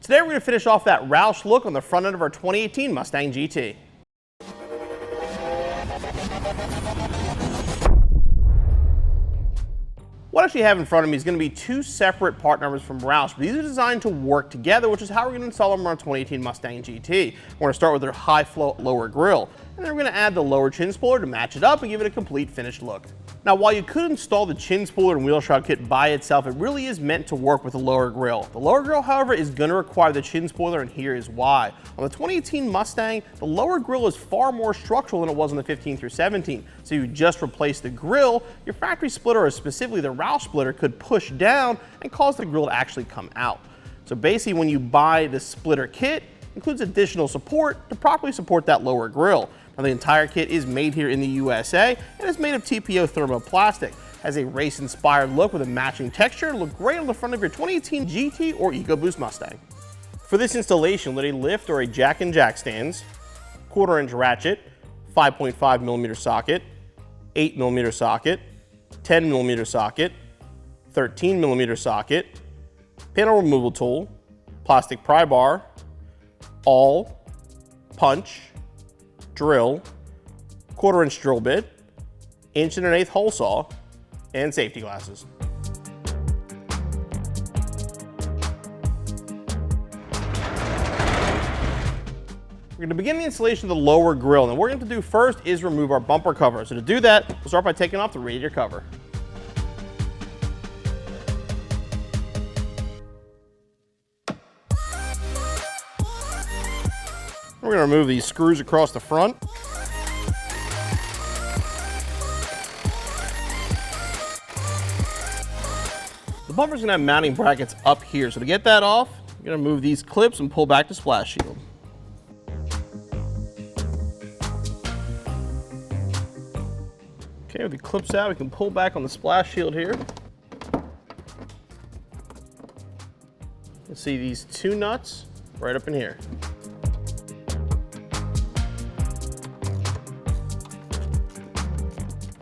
Today we're going to finish off that Roush look on the front end of our 2018 Mustang GT. What I actually have in front of me is going to be two separate part numbers from Roush, but these are designed to work together, which is how we're going to install them on our 2018 Mustang GT. We're going to start with their high float lower grille, and then we're going to add the lower chin spoiler to match it up and give it a complete finished look. Now, while you could install the chin spoiler and wheel shroud kit by itself, it really is meant to work with the lower grille. The lower grille, however, is going to require the chin spoiler, and here is why. On the 2018 Mustang, the lower grille is far more structural than it was on the 15 through 17. So you just replace the grille, your factory splitter, or specifically the Roush splitter, could push down and cause the grille to actually come out. So basically, when you buy the splitter kit, it includes additional support to properly support that lower grille. Now, the entire kit is made here in the USA and is made of TPO thermoplastic. Has a race-inspired look with a matching texture and look great on the front of your 2018 GT or EcoBoost Mustang. For this installation, let a lift or a jack and jack stands, 1/4-inch ratchet, 5.5mm socket, 8mm socket, 10mm socket, 13mm socket, panel removal tool, plastic pry bar, awl, punch, drill, 1/4-inch drill bit, 1 1/8" hole saw, and safety glasses. We're going to begin the installation of the lower grille, and what we're going to do first is remove our bumper cover. So to do that, we'll start by taking off the radiator cover. We're going to remove these screws across the front. The bumper's going to have mounting brackets up here, so to get that off, we're going to move these clips and pull back the splash shield. Okay, with the clips out, we can pull back on the splash shield here. You'll see these two nuts right up in here.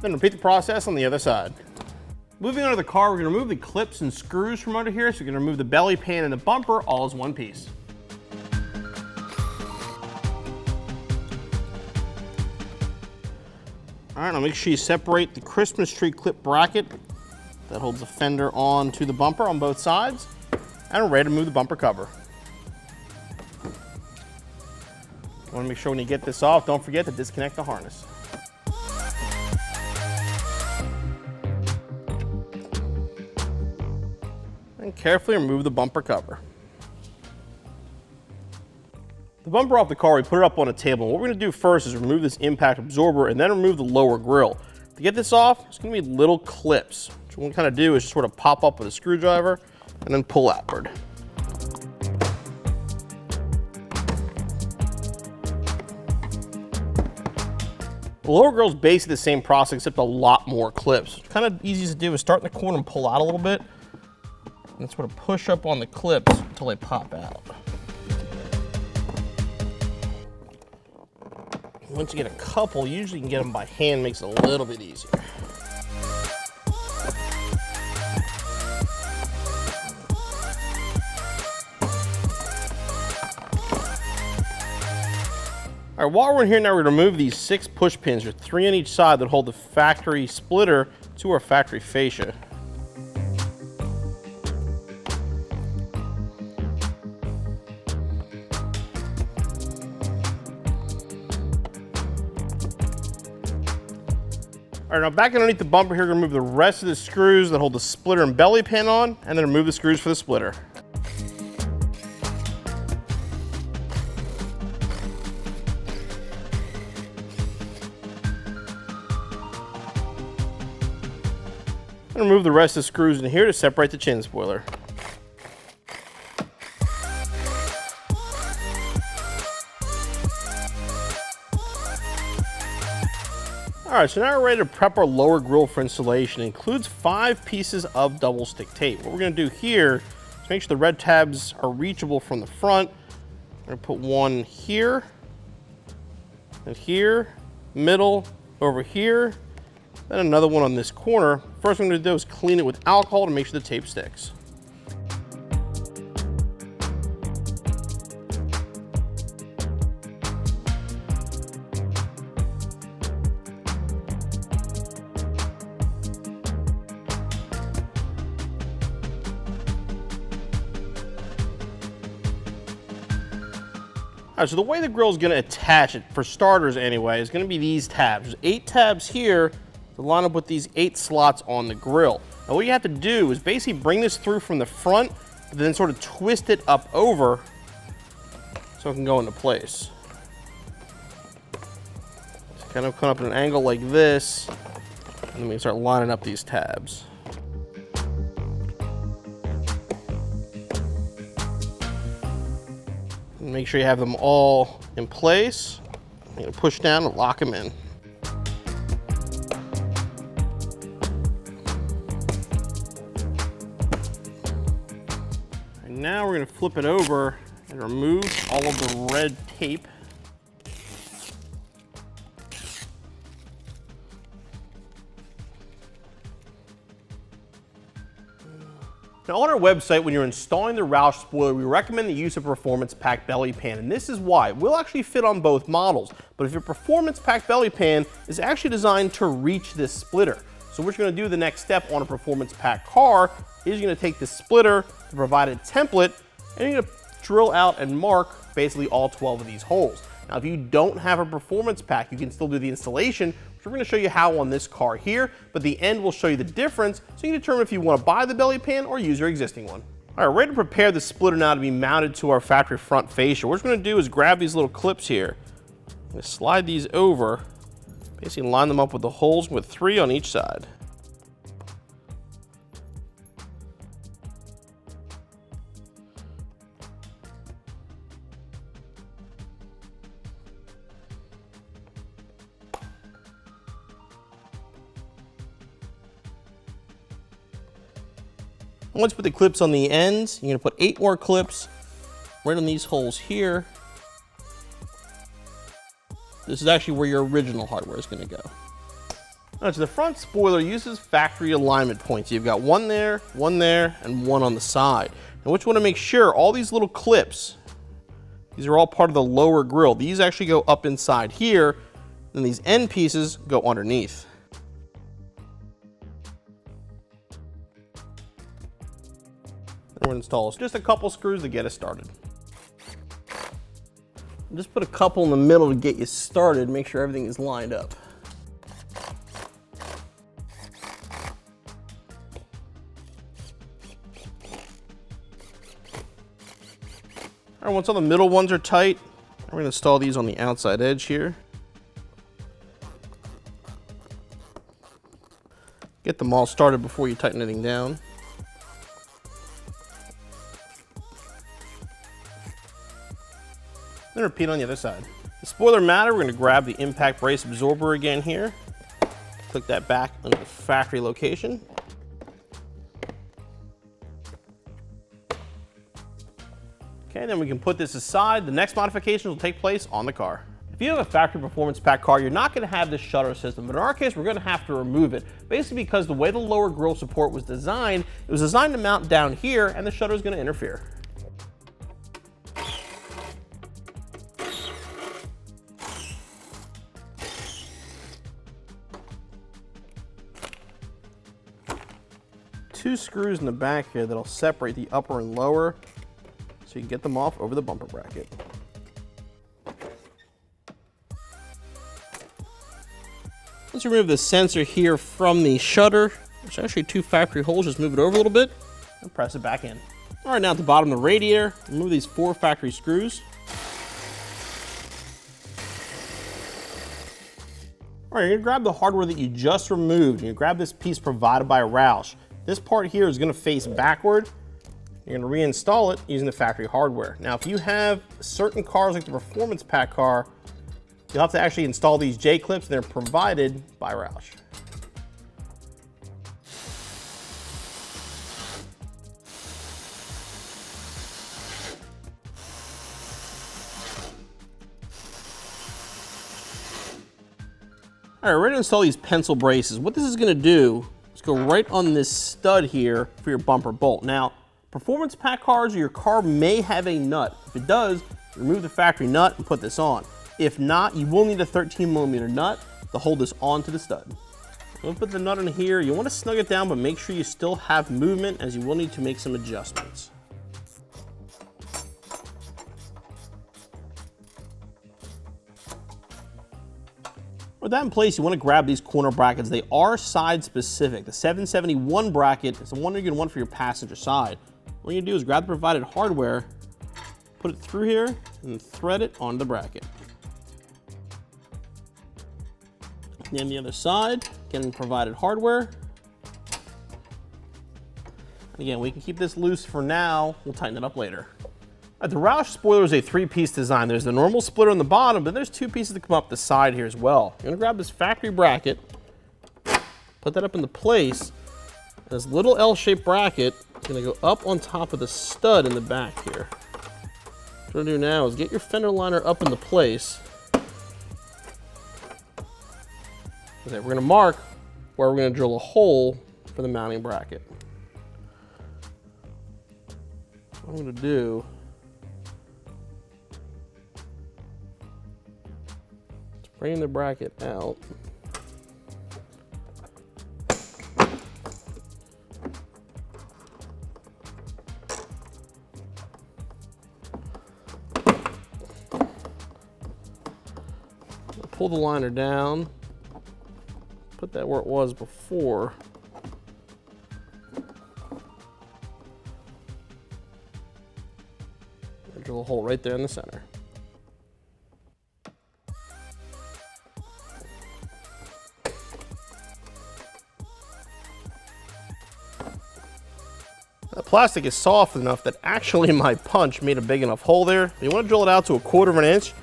Then repeat the process on the other side. Moving on to the car, we're going to remove the clips and screws from under here, so we're going to remove the belly pan and the bumper all as one piece. All right, now make sure you separate the Christmas tree clip bracket that holds the fender on to the bumper on both sides, and we're ready to move the bumper cover. You want to make sure when you get this off, don't forget to disconnect the harness. And carefully remove the bumper cover. The bumper off the car, we put it up on a table. What we're going to do first is remove this impact absorber and then remove the lower grille. To get this off, it's going to be little clips. What we'll kind of do is just sort of pop up with a screwdriver and then pull outward. The lower grille is basically the same process except a lot more clips. What's kind of easy to do is start in the corner and pull out a little bit. And sort of push up on the clips until they pop out. Once you get a couple, usually you can get them by hand, makes it a little bit easier. All right, while we're in here now, we're going to remove these 6 push pins, or 3 on each side, that hold the factory splitter to our factory fascia. All right, now back underneath the bumper here, we're going to remove the rest of the screws that hold the splitter and belly pan on, and then remove the screws for the splitter. And remove the rest of the screws in here to separate the chin spoiler. All right, so now we're ready to prep our lower grille for installation. It includes 5 pieces of double stick tape. What we're going to do here is make sure the red tabs are reachable from the front. We're going to put one here, and here, middle, over here, then another one on this corner. First thing I'm going to do is clean it with alcohol to make sure the tape sticks. All right, so the way the grill is gonna attach it, for starters anyway, is gonna be these tabs. There's 8 tabs here to line up with these 8 slots on the grill. Now what you have to do is basically bring this through from the front, but then sort of twist it up over so it can go into place. So kind of come up at an angle like this, and then we can start lining up these tabs. And make sure you have them all in place. You're gonna push down and lock them in. Now we're going to flip it over and remove all of the red tape. Now on our website, when you're installing the Roush spoiler, we recommend the use of Performance Pack belly pan, and this is why. It will actually fit on both models, but if your Performance Pack belly pan is actually designed to reach this splitter. So what you're going to do the next step on a Performance Pack car is you're going to take this splitter, the provided template, and you're going to drill out and mark basically all 12 of these holes. Now if you don't have a Performance Pack, you can still do the installation, which we're going to show you how on this car here, but the end will show you the difference so you can determine if you want to buy the belly pan or use your existing one. All right, ready to prepare the splitter now to be mounted to our factory front fascia. What we're going to do is grab these little clips here, I'm going to slide these over, basically line them up with the holes with 3 on each side. Once you put the clips on the ends, you're going to put 8 more clips right on these holes here. This is actually where your original hardware is going to go. Now, so the front spoiler uses factory alignment points. You've got one there, and one on the side. And what you want to make sure, all these little clips, these are all part of the lower grill. These actually go up inside here, and these end pieces go underneath. We're going to install just a couple screws to get us started. Just put a couple in the middle to get you started, make sure everything is lined up. All right, once all the middle ones are tight, we're going to install these on the outside edge here. Get them all started before you tighten anything down. Then repeat on the other side. The spoiler mounter, we're going to grab the impact brace absorber again here. Click that back under the factory location. Okay, then we can put this aside. The next modifications will take place on the car. If you have a factory Performance Pack car, you're not going to have this shutter system, but in our case, we're going to have to remove it. Basically because the way the lower grille support was designed, it was designed to mount down here, and the shutter is going to interfere. Two screws in the back here that'll separate the upper and lower so you can get them off over the bumper bracket. Once you remove the sensor here from the shutter, there's actually 2 factory holes, just move it over a little bit and press it back in. All right, now at the bottom of the radiator, remove these 4 factory screws. All right, you're gonna grab the hardware that you just removed. You're gonna grab this piece provided by Roush. This part here is going to face backward. You're going to reinstall it using the factory hardware. Now, if you have certain cars like the Performance Pack car, you'll have to actually install these J-clips, and they're provided by Roush. All right, we're ready to install these pencil braces. What this is going to do, go right on this stud here for your bumper bolt. Now, Performance Pack cars, your car may have a nut. If it does, remove the factory nut and put this on. If not, you will need a 13mm nut to hold this onto the stud. We'll put the nut in here. You want to snug it down, but make sure you still have movement, as you will need to make some adjustments. With that in place, you want to grab these corner brackets. They are side specific. The 771 bracket is the one you're going to want for your passenger side. What you're going to do is grab the provided hardware, put it through here, and thread it onto the bracket. And then the other side, again, provided hardware. Again, we can keep this loose for now. We'll tighten it up later. The Roush spoiler is a 3-piece design. There's the normal splitter on the bottom, but there's 2 pieces that come up the side here as well. You're gonna grab this factory bracket, put that up into place. This little L-shaped bracket is gonna go up on top of the stud in the back here. What we're gonna do now is get your fender liner up into place. Okay, we're gonna mark where we're gonna drill a hole for the mounting bracket. What I'm gonna do is bring the bracket out. Pull the liner down, put that where it was before. Drill a hole right there in the center. The plastic is soft enough that actually my punch made a big enough hole there. You want to drill it out to 1/4 inch.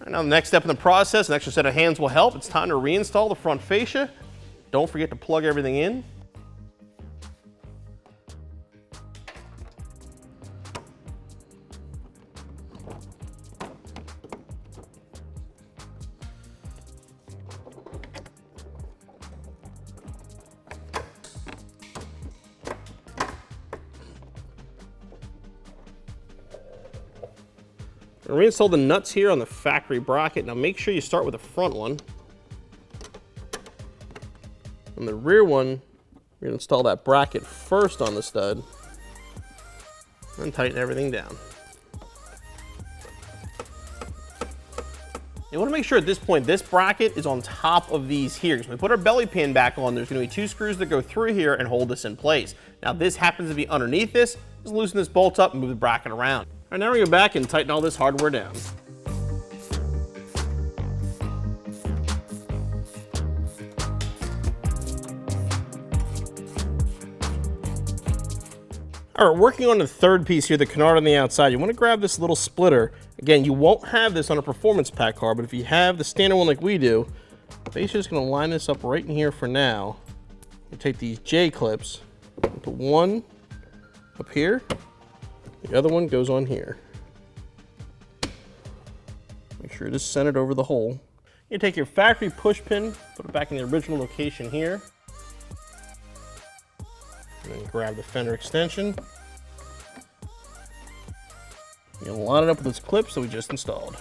Now the next step in the process, an extra set of hands will help. It's time to reinstall the front fascia. Don't forget to plug everything in. Reinstall the nuts here on the factory bracket. Now make sure you start with the front one. On the rear one, you're gonna install that bracket first on the stud, and tighten everything down. You wanna make sure at this point, this bracket is on top of these here. Because when we put our belly pan back on, there's gonna be 2 screws that go through here and hold this in place. Now this happens to be underneath this. Just loosen this bolt up and move the bracket around. All right, now we're gonna go back and tighten all this hardware down. All right, working on the 3rd piece here, the canard on the outside, you wanna grab this little splitter. Again, you won't have this on a performance pack car, but if you have the standard one like we do, basically just gonna line this up right in here for now. You take these J clips, and put one up here, the other one goes on here. Make sure it is centered over the hole. You take your factory push pin, put it back in the original location here. And then grab the fender extension. You'll line it up with those clips that we just installed.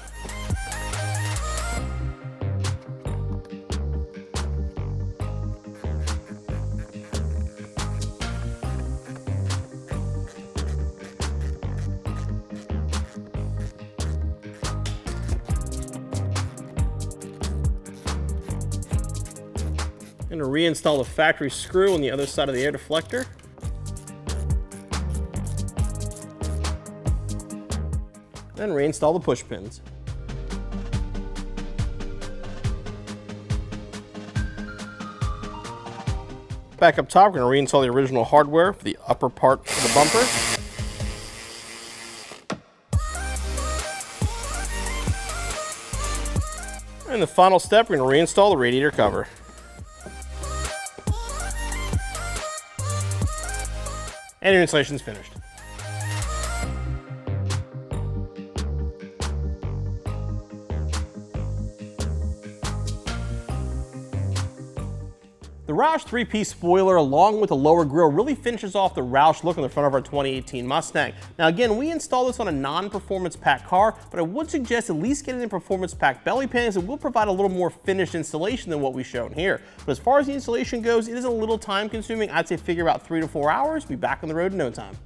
I'm going to reinstall the factory screw on the other side of the air deflector. And reinstall the push pins. Back up top, we're going to reinstall the original hardware for the upper part of the bumper. And the final step, we're going to reinstall the radiator cover. And your installation is finished. The Roush 3-piece spoiler, along with the lower grille, really finishes off the Roush look on the front of our 2018 Mustang. Now again, we installed this on a non-performance pack car, but I would suggest at least getting the performance pack belly pans. It will provide a little more finished installation than what we've shown here. But as far as the installation goes, it is a little time consuming. I'd say figure about 3 to 4 hours. Be back on the road in no time.